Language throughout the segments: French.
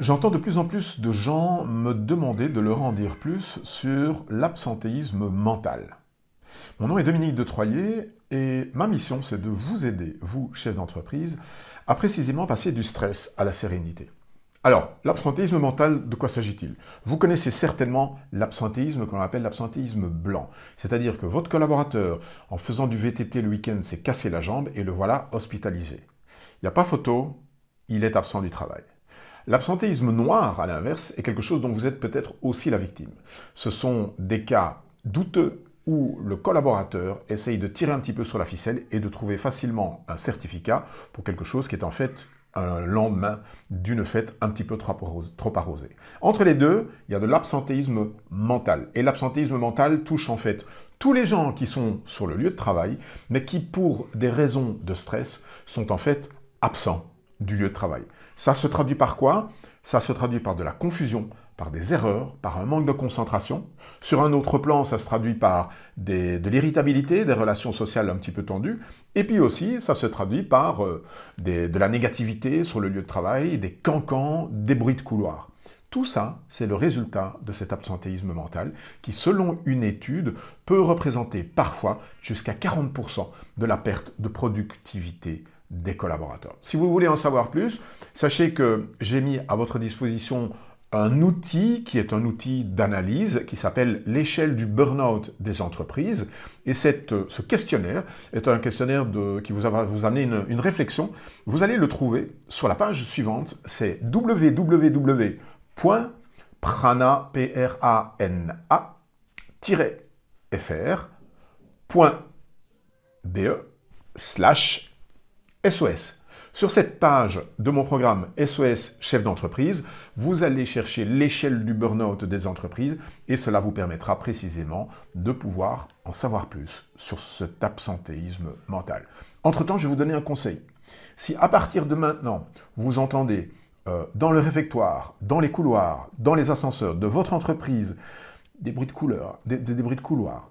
J'entends de plus en plus de gens me demander de leur en dire plus sur l'absentéisme mental. Mon nom est Dominique de Troyer et ma mission c'est de vous aider, vous, chef d'entreprise, à précisément passer du stress à la sérénité. Alors, l'absentéisme mental, de quoi s'agit-il? Vous connaissez certainement l'absentéisme qu'on appelle l'absentéisme blanc. C'est-à-dire que votre collaborateur, en faisant du VTT le week-end, s'est cassé la jambe et le voilà hospitalisé. Il n'y a pas photo, il est absent du travail. L'absentéisme noir, à l'inverse, est quelque chose dont vous êtes peut-être aussi la victime. Ce sont des cas douteux où le collaborateur essaye de tirer un petit peu sur la ficelle et de trouver facilement un certificat pour quelque chose qui est en fait un lendemain d'une fête un petit peu trop arrosée. Entre les deux, il y a de l'absentéisme mental. Et l'absentéisme mental touche en fait tous les gens qui sont sur le lieu de travail, mais qui, pour des raisons de stress, sont en fait absents du lieu de travail. Ça se traduit par quoi? Ça se traduit par de la confusion, par des erreurs, par un manque de concentration. Sur un autre plan, ça se traduit par de l'irritabilité, des relations sociales un petit peu tendues. Et puis aussi, ça se traduit par de la négativité sur le lieu de travail, des cancans, des bruits de couloir. Tout ça, c'est le résultat de cet absentéisme mental qui, selon une étude, peut représenter parfois jusqu'à 40% de la perte de productivité des collaborateurs. Si vous voulez en savoir plus, sachez que j'ai mis à votre disposition un outil qui est un outil d'analyse qui s'appelle l'échelle du burn-out des entreprises. Et ce questionnaire est un questionnaire qui va vous amener une réflexion. Vous allez le trouver sur la page suivante, c'est www.prana.fr.be/SOS. Sur cette page de mon programme SOS Chef d'entreprise, vous allez chercher l'échelle du burn-out des entreprises et cela vous permettra précisément de pouvoir en savoir plus sur cet absentéisme mental. Entre-temps, je vais vous donner un conseil. Si à partir de maintenant, vous entendez dans le réfectoire, dans les couloirs, dans les ascenseurs de votre entreprise, des bruits de couloir,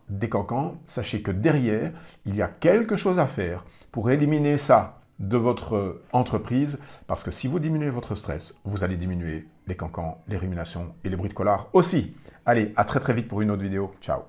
des cancans, sachez que derrière, il y a quelque chose à faire pour éliminer ça de votre entreprise, parce que si vous diminuez votre stress, vous allez diminuer les cancans, les ruminations et les bruits de couloir aussi. Allez, à très très vite pour une autre vidéo. Ciao.